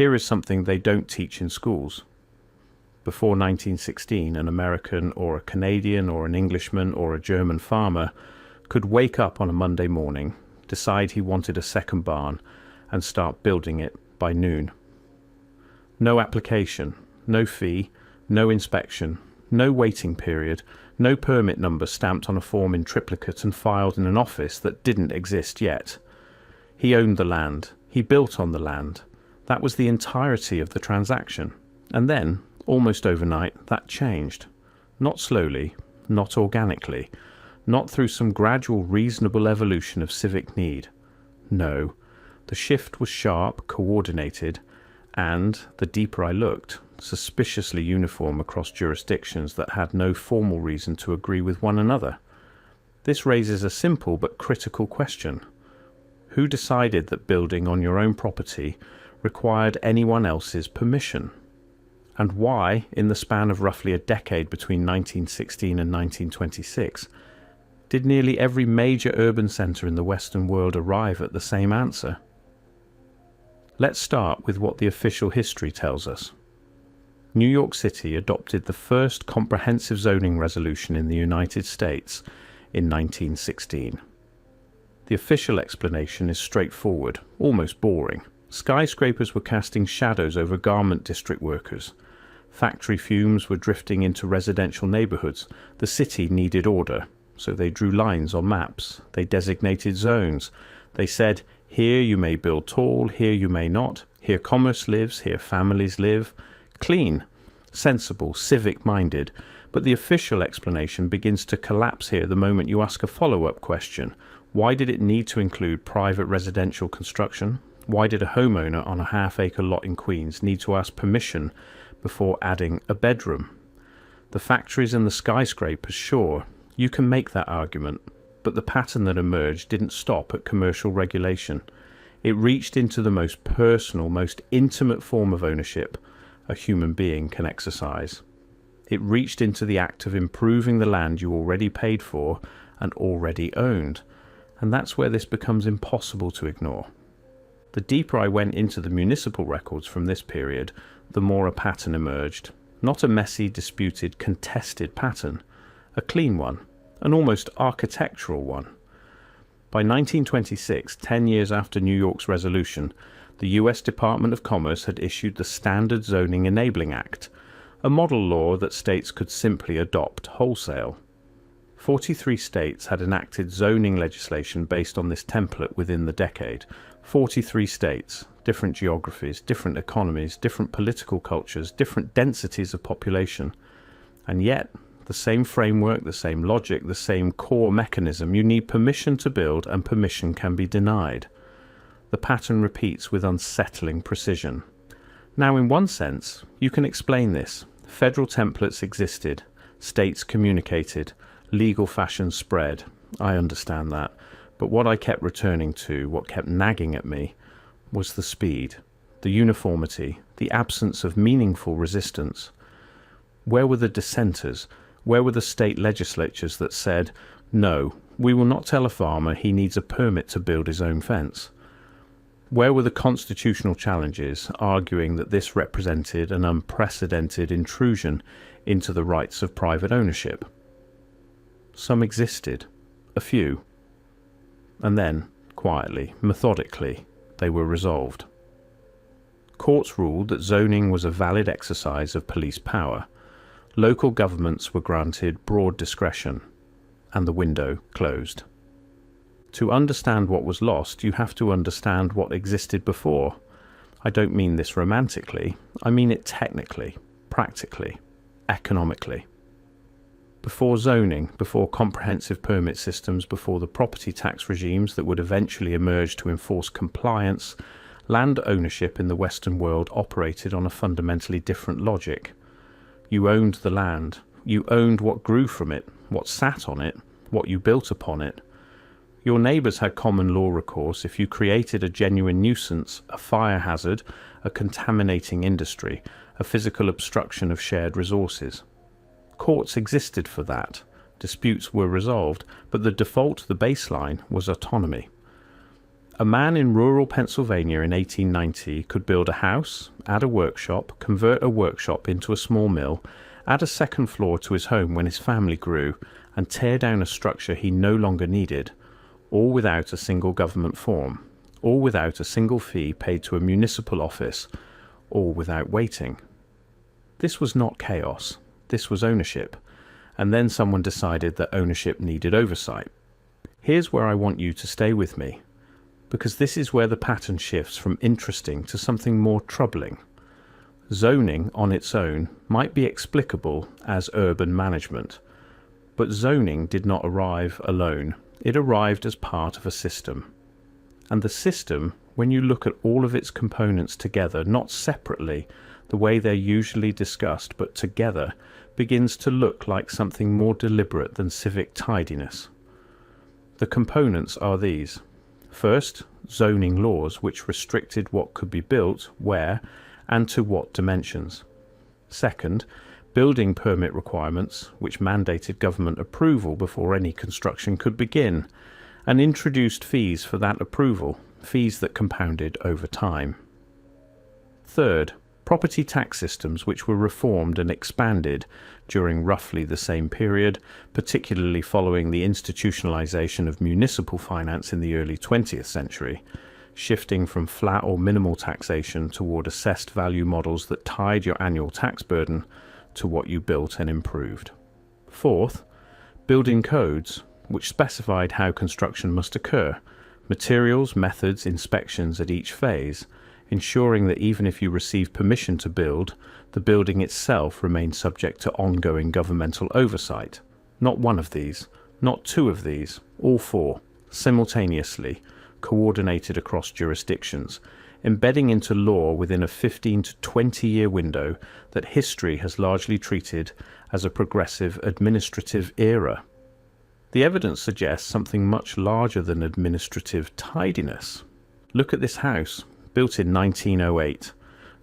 Here is something they don't teach in schools. Before 1916, an American or a Canadian or an Englishman or a German farmer could wake up on a Monday morning, decide he wanted a second barn, and start building it by noon. No application, no fee, no inspection, no waiting period, no permit number stamped on a form in triplicate and filed in an office that didn't exist yet. He owned the land. He built on the land. That was the entirety of the transaction. And then, almost overnight, that changed. Not slowly, not organically, not through some gradual reasonable evolution of civic need. No, the shift was sharp, coordinated, and, the deeper I looked, suspiciously uniform across jurisdictions that had no formal reason to agree with one another. This raises a simple but critical question. Who decided that building on your own property required anyone else's permission? And why, in the span of roughly a decade between 1916 and 1926, did nearly every major urban centre in the Western world arrive at the same answer? Let's start with what the official history tells us. New York City adopted the first comprehensive zoning resolution in the United States in 1916. The official explanation is straightforward, almost boring. Skyscrapers were casting shadows over garment district workers. Factory fumes were drifting into residential neighborhoods. The city needed order, so they drew lines on maps. They designated zones. They said, here you may build tall, here you may not. Here commerce lives, here families live. Clean, sensible, civic-minded. But the official explanation begins to collapse here the moment you ask a follow-up question. Why did it need to include private residential construction? Why did a homeowner on a half-acre lot in Queens need to ask permission before adding a bedroom? The factories and the skyscrapers, sure, you can make that argument, but the pattern that emerged didn't stop at commercial regulation. It reached into the most personal, most intimate form of ownership a human being can exercise. It reached into the act of improving the land you already paid for and already owned, and that's where this becomes impossible to ignore. The deeper I went into the municipal records from this period, the more a pattern emerged. Not a messy, disputed, contested pattern. A clean one. An almost architectural one. By 1926, 10 years after New York's resolution, the US Department of Commerce had issued the Standard Zoning Enabling Act, a model law that states could simply adopt wholesale. 43 states had enacted zoning legislation based on this template within the decade. 43 states, different geographies, different economies, different political cultures, different densities of population. And yet, the same framework, the same logic, the same core mechanism. You need permission to build, and permission can be denied. The pattern repeats with unsettling precision. Now, in one sense, you can explain this. Federal templates existed, states communicated, legal fashion spread. I understand that. But what I kept returning to, what kept nagging at me, was the speed, the uniformity, the absence of meaningful resistance. Where were the dissenters? Where were the state legislatures that said, no, we will not tell a farmer he needs a permit to build his own fence? Where were the constitutional challenges arguing that this represented an unprecedented intrusion into the rights of private ownership? Some existed, a few. And then, quietly, methodically, they were resolved. Courts ruled that zoning was a valid exercise of police power. Local governments were granted broad discretion, and the window closed. To understand what was lost, you have to understand what existed before. I don't mean this romantically, I mean it technically, practically, economically. Before zoning, before comprehensive permit systems, before the property tax regimes that would eventually emerge to enforce compliance, land ownership in the Western world operated on a fundamentally different logic. You owned the land. You owned what grew from it, what sat on it, what you built upon it. Your neighbours had common law recourse if you created a genuine nuisance, a fire hazard, a contaminating industry, a physical obstruction of shared resources. Courts existed for that. Disputes were resolved, but the default, the baseline, was autonomy. A man in rural Pennsylvania in 1890 could build a house, add a workshop, convert a workshop into a small mill, add a second floor to his home when his family grew, and tear down a structure he no longer needed, all without a single government form, all without a single fee paid to a municipal office, all without waiting. This was not chaos, this was ownership, and then someone decided that ownership needed oversight. Here's where I want you to stay with me, because this is where the pattern shifts from interesting to something more troubling. Zoning on its own might be explicable as urban management, but zoning did not arrive alone. It arrived as part of a system. And the system, when you look at all of its components together, not separately, the way they're usually discussed, but together, begins to look like something more deliberate than civic tidiness. The components are these. First, zoning laws which restricted what could be built, where, and to what dimensions. Second, building permit requirements which mandated government approval before any construction could begin, and introduced fees for that approval, fees that compounded over time. Third, property tax systems which were reformed and expanded during roughly the same period, particularly following the institutionalization of municipal finance in the early 20th century, shifting from flat or minimal taxation toward assessed value models that tied your annual tax burden to what you built and improved. Fourth, building codes which specified how construction must occur, materials, methods, inspections at each phase, ensuring that even if you receive permission to build, the building itself remains subject to ongoing governmental oversight. Not one of these, not two of these, all four, simultaneously, coordinated across jurisdictions, embedding into law within a 15 to 20-year window that history has largely treated as a progressive administrative era. The evidence suggests something much larger than administrative tidiness. Look at this house, built in 1908.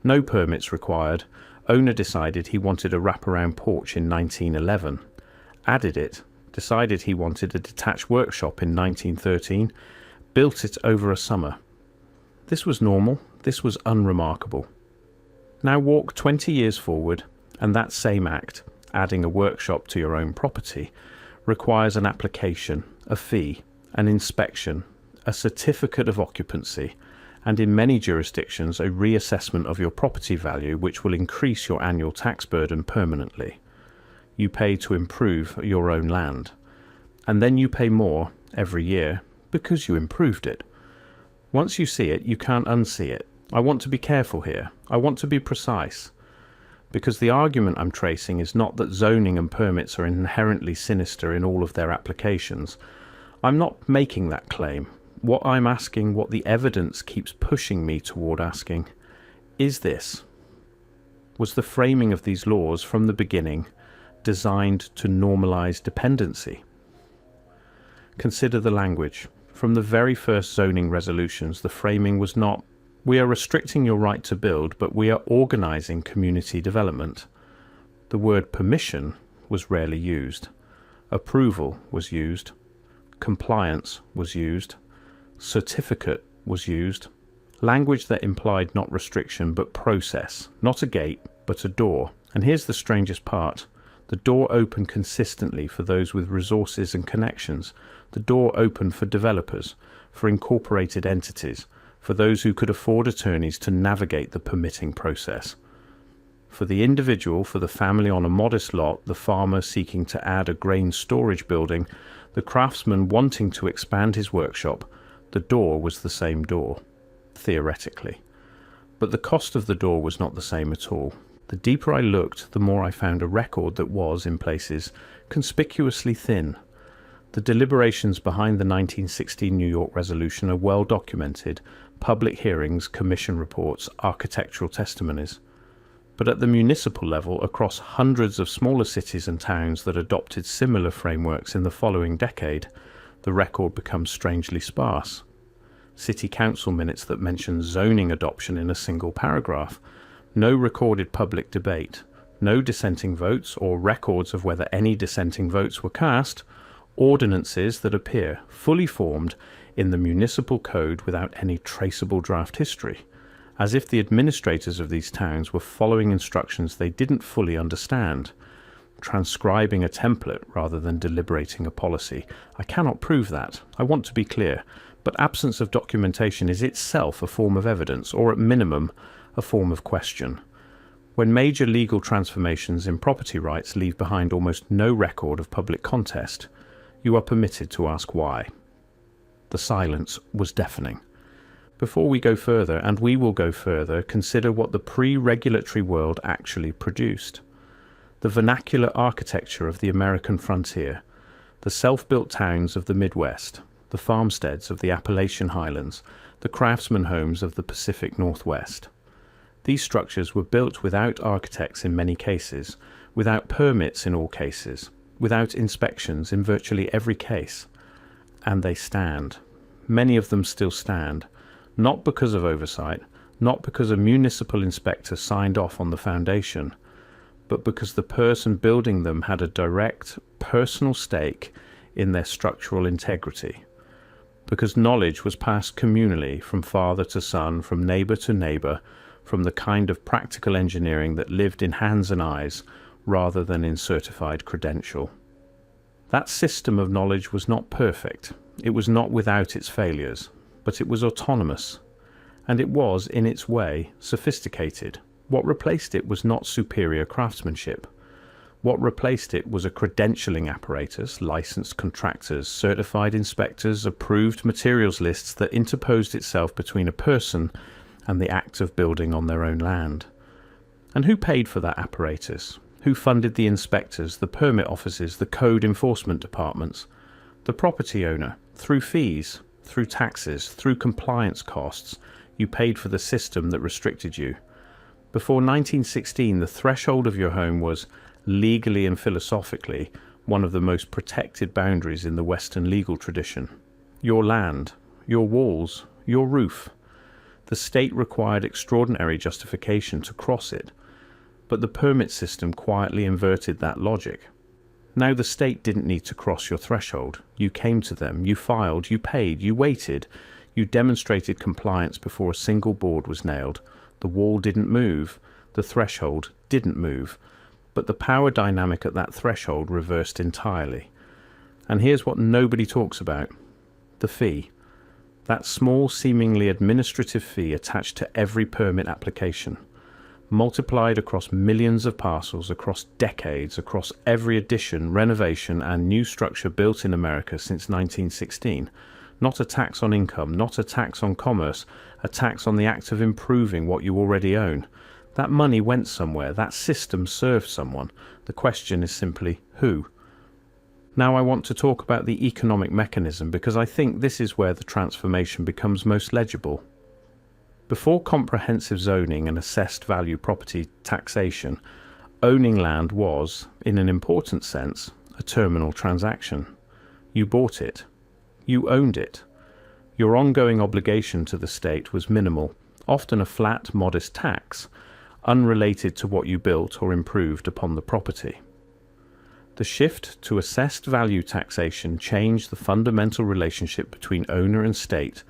No permits required. Owner decided he wanted a wraparound porch in 1911. Added it. Decided he wanted a detached workshop in 1913. Built it over a summer. This was normal. This was unremarkable. Now walk 20 years forward, and that same act, adding a workshop to your own property, requires an application, a fee, an inspection, a certificate of occupancy, and in many jurisdictions a reassessment of your property value which will increase your annual tax burden permanently. You pay to improve your own land, and then you pay more every year because you improved it. Once you see it, you can't unsee it. I want to be careful here. I want to be precise. Because the argument I'm tracing is not that zoning and permits are inherently sinister in all of their applications. I'm not making that claim. What I'm asking, what the evidence keeps pushing me toward asking, is this. Was the framing of these laws from the beginning designed to normalize dependency? Consider the language. From the very first zoning resolutions, the framing was not, we are restricting your right to build, but we are organizing community development. The word permission was rarely used. Approval was used. Compliance was used. Certificate was used. Language that implied not restriction but process, not a gate but a door. And here's the strangest part. The door opened consistently for those with resources and connections. The door opened for developers, for incorporated entities, for those who could afford attorneys to navigate the permitting process. For the individual, for the family on a modest lot, the farmer seeking to add a grain storage building, the craftsman wanting to expand his workshop, the door was the same door, theoretically. But the cost of the door was not the same at all. The deeper I looked, the more I found a record that was, in places, conspicuously thin. The deliberations behind the 1916 New York Resolution are well documented: public hearings, commission reports, architectural testimonies. But at the municipal level, across hundreds of smaller cities and towns that adopted similar frameworks in the following decade, the record becomes strangely sparse. City council minutes that mention zoning adoption in a single paragraph, no recorded public debate, no dissenting votes or records of whether any dissenting votes were cast, ordinances that appear fully formed in the municipal code without any traceable draft history, as if the administrators of these towns were following instructions they didn't fully understand, transcribing a template rather than deliberating a policy. I cannot prove that, I want to be clear, but absence of documentation is itself a form of evidence, or at minimum, a form of question. When major legal transformations in property rights leave behind almost no record of public contest, you are permitted to ask why. The silence was deafening. Before we go further, and we will go further, consider what the pre-regulatory world actually produced. The vernacular architecture of the American frontier, the self-built towns of the Midwest, the farmsteads of the Appalachian Highlands, the craftsman homes of the Pacific Northwest. These structures were built without architects in many cases, without permits in all cases, without inspections in virtually every case. And they stand. Many of them still stand, not because of oversight, not because a municipal inspector signed off on the foundation, but because the person building them had a direct, personal stake in their structural integrity. Because knowledge was passed communally from father to son, from neighbor to neighbor, from the kind of practical engineering that lived in hands and eyes rather than in certified credential. That system of knowledge was not perfect, it was not without its failures, but it was autonomous, and it was, in its way, sophisticated. What replaced it was not superior craftsmanship. What replaced it was a credentialing apparatus, licensed contractors, certified inspectors, approved materials lists that interposed itself between a person and the act of building on their own land. And who paid for that apparatus? Who funded the inspectors, the permit offices, the code enforcement departments? The property owner, through fees, through taxes, through compliance costs. You paid for the system that restricted you. Before 1916, the threshold of your home was, legally and philosophically, one of the most protected boundaries in the Western legal tradition. Your land, your walls, your roof. The state required extraordinary justification to cross it, but the permit system quietly inverted that logic. Now the state didn't need to cross your threshold. You came to them, you filed, you paid, you waited, you demonstrated compliance before a single board was nailed. The wall didn't move, the threshold didn't move, but the power dynamic at that threshold reversed entirely. And here's what nobody talks about: the fee. That small, seemingly administrative fee attached to every permit application, multiplied across millions of parcels, across decades, across every addition, renovation, and new structure built in America since 1916. Not a tax on income, not a tax on commerce, a tax on the act of improving what you already own. That money went somewhere, that system served someone. The question is simply, who? Now I want to talk about the economic mechanism, because I think this is where the transformation becomes most legible. Before comprehensive zoning and assessed value property taxation, owning land was, in an important sense, a terminal transaction. You bought it. You owned it. Your ongoing obligation to the state was minimal, often a flat, modest tax, unrelated to what you built or improved upon the property. The shift to assessed value taxation changed the fundamental relationship between owner and state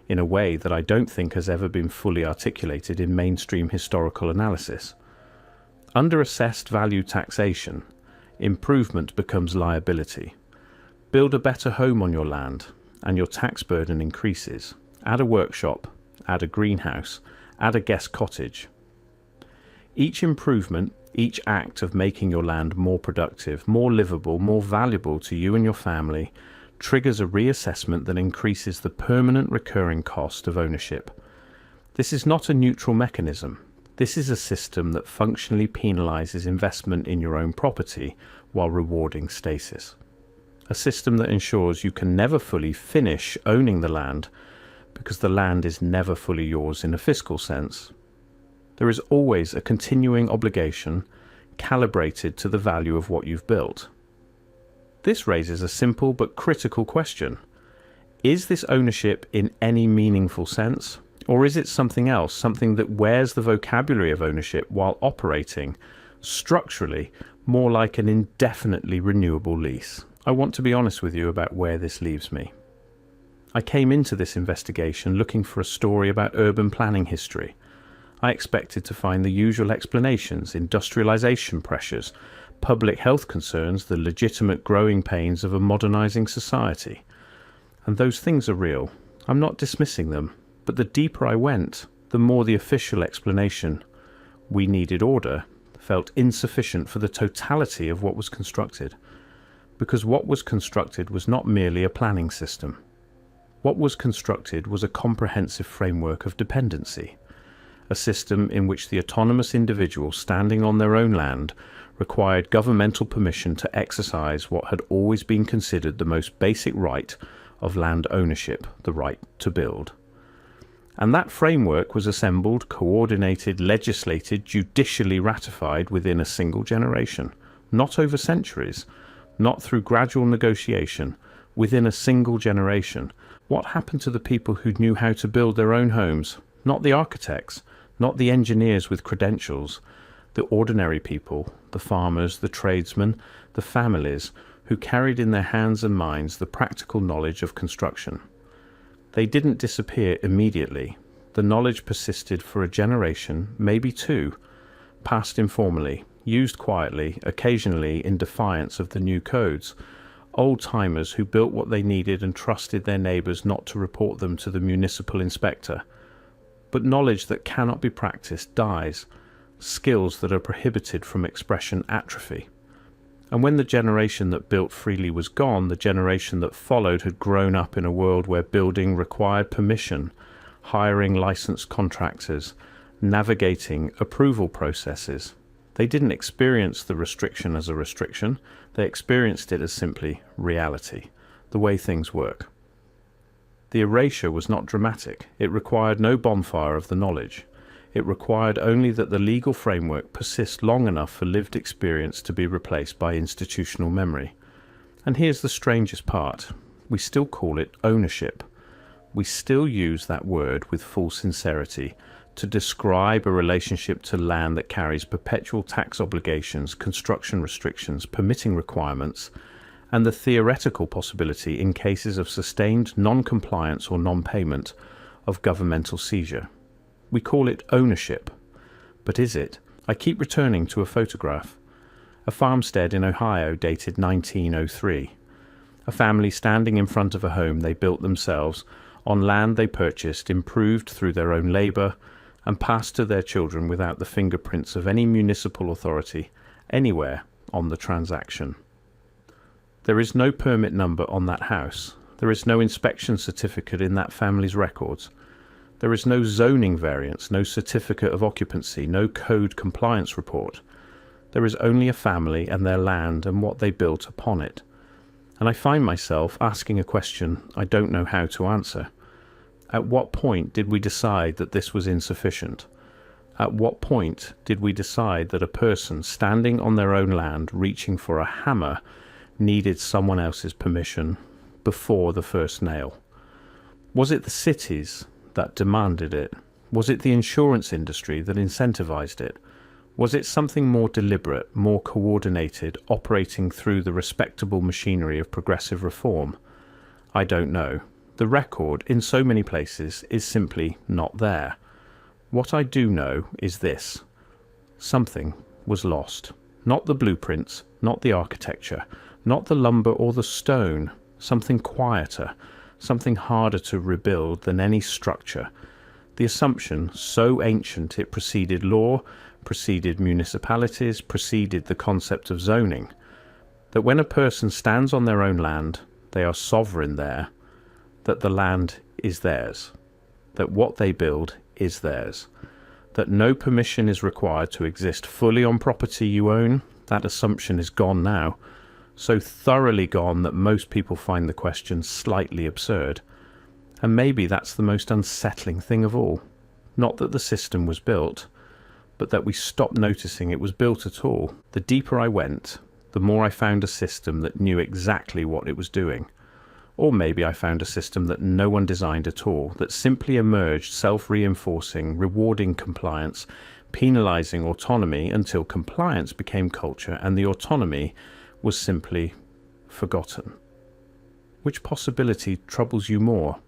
in a way that I don't think has ever been fully articulated in mainstream historical analysis. Under assessed value taxation, improvement becomes liability. Build a better home on your land, and your tax burden increases. Add a workshop, add a greenhouse, add a guest cottage. Each improvement, each act of making your land more productive, more livable, more valuable to you and your family, triggers a reassessment that increases the permanent recurring cost of ownership. This is not a neutral mechanism. This is a system that functionally penalizes investment in your own property while rewarding stasis. A system that ensures you can never fully finish owning the land because the land is never fully yours in a fiscal sense. There is always a continuing obligation calibrated to the value of what you've built. This raises a simple but critical question. Is this ownership in any meaningful sense? Or is it something else, something that wears the vocabulary of ownership while operating, structurally, more like an indefinitely renewable lease? I want to be honest with you about where this leaves me. I came into this investigation looking for a story about urban planning history. I expected to find the usual explanations: industrialization pressures, public health concerns, the legitimate growing pains of a modernizing society. And those things are real. I'm not dismissing them. But the deeper I went, the more the official explanation, "we needed order," felt insufficient for the totality of what was constructed. Because what was constructed was not merely a planning system. What was constructed was a comprehensive framework of dependency, a system in which the autonomous individual standing on their own land required governmental permission to exercise what had always been considered the most basic right of land ownership, the right to build. And that framework was assembled, coordinated, legislated, judicially ratified within a single generation, not over centuries, not through gradual negotiation, within a single generation. What happened to the people who knew how to build their own homes? Not the architects, not the engineers with credentials, the ordinary people, the farmers, the tradesmen, the families, who carried in their hands and minds the practical knowledge of construction. They didn't disappear immediately. The knowledge persisted for a generation, maybe two, passed informally, used quietly, occasionally in defiance of the new codes. Old-timers who built what they needed and trusted their neighbours not to report them to the municipal inspector. But knowledge that cannot be practiced dies. Skills that are prohibited from expression atrophy. And when the generation that built freely was gone, the generation that followed had grown up in a world where building required permission, hiring licensed contractors, navigating approval processes. They didn't experience the restriction as a restriction, they experienced it as simply reality, the way things work. The erasure was not dramatic. It required no bonfire of the knowledge. It required only that the legal framework persist long enough for lived experience to be replaced by institutional memory. And here's the strangest part. We still call it ownership. We still use that word with full sincerity to describe a relationship to land that carries perpetual tax obligations, construction restrictions, permitting requirements, and the theoretical possibility, in cases of sustained non-compliance or non-payment, of governmental seizure. We call it ownership. But is it? I keep returning to a photograph. A farmstead in Ohio dated 1903. A family standing in front of a home they built themselves, on land they purchased, improved through their own labour, and passed to their children without the fingerprints of any municipal authority anywhere on the transaction. There is no permit number on that house. There is no inspection certificate in that family's records. There is no zoning variance, no certificate of occupancy, no code compliance report. There is only a family and their land and what they built upon it. And I find myself asking a question I don't know how to answer. At what point did we decide that this was insufficient? At what point did we decide that a person standing on their own land reaching for a hammer needed someone else's permission before the first nail? Was it the cities that demanded it? Was it the insurance industry that incentivized it? Was it something more deliberate, more coordinated, operating through the respectable machinery of progressive reform? I don't know. The record, in so many places, is simply not there. What I do know is this. Something was lost. Not the blueprints, not the architecture, not the lumber or the stone. Something quieter, something harder to rebuild than any structure. The assumption, so ancient it preceded law, preceded municipalities, preceded the concept of zoning, that when a person stands on their own land, they are sovereign there, that the land is theirs, that what they build is theirs, that no permission is required to exist fully on property you own. That assumption is gone now, so thoroughly gone that most people find the question slightly absurd. And maybe that's the most unsettling thing of all. Not that the system was built, but that we stopped noticing it was built at all. The deeper I went, the more I found a system that knew exactly what it was doing. Or maybe I found a system that no one designed at all, that simply emerged self-reinforcing, rewarding compliance, penalizing autonomy until compliance became culture and the autonomy was simply forgotten. Which possibility troubles you more?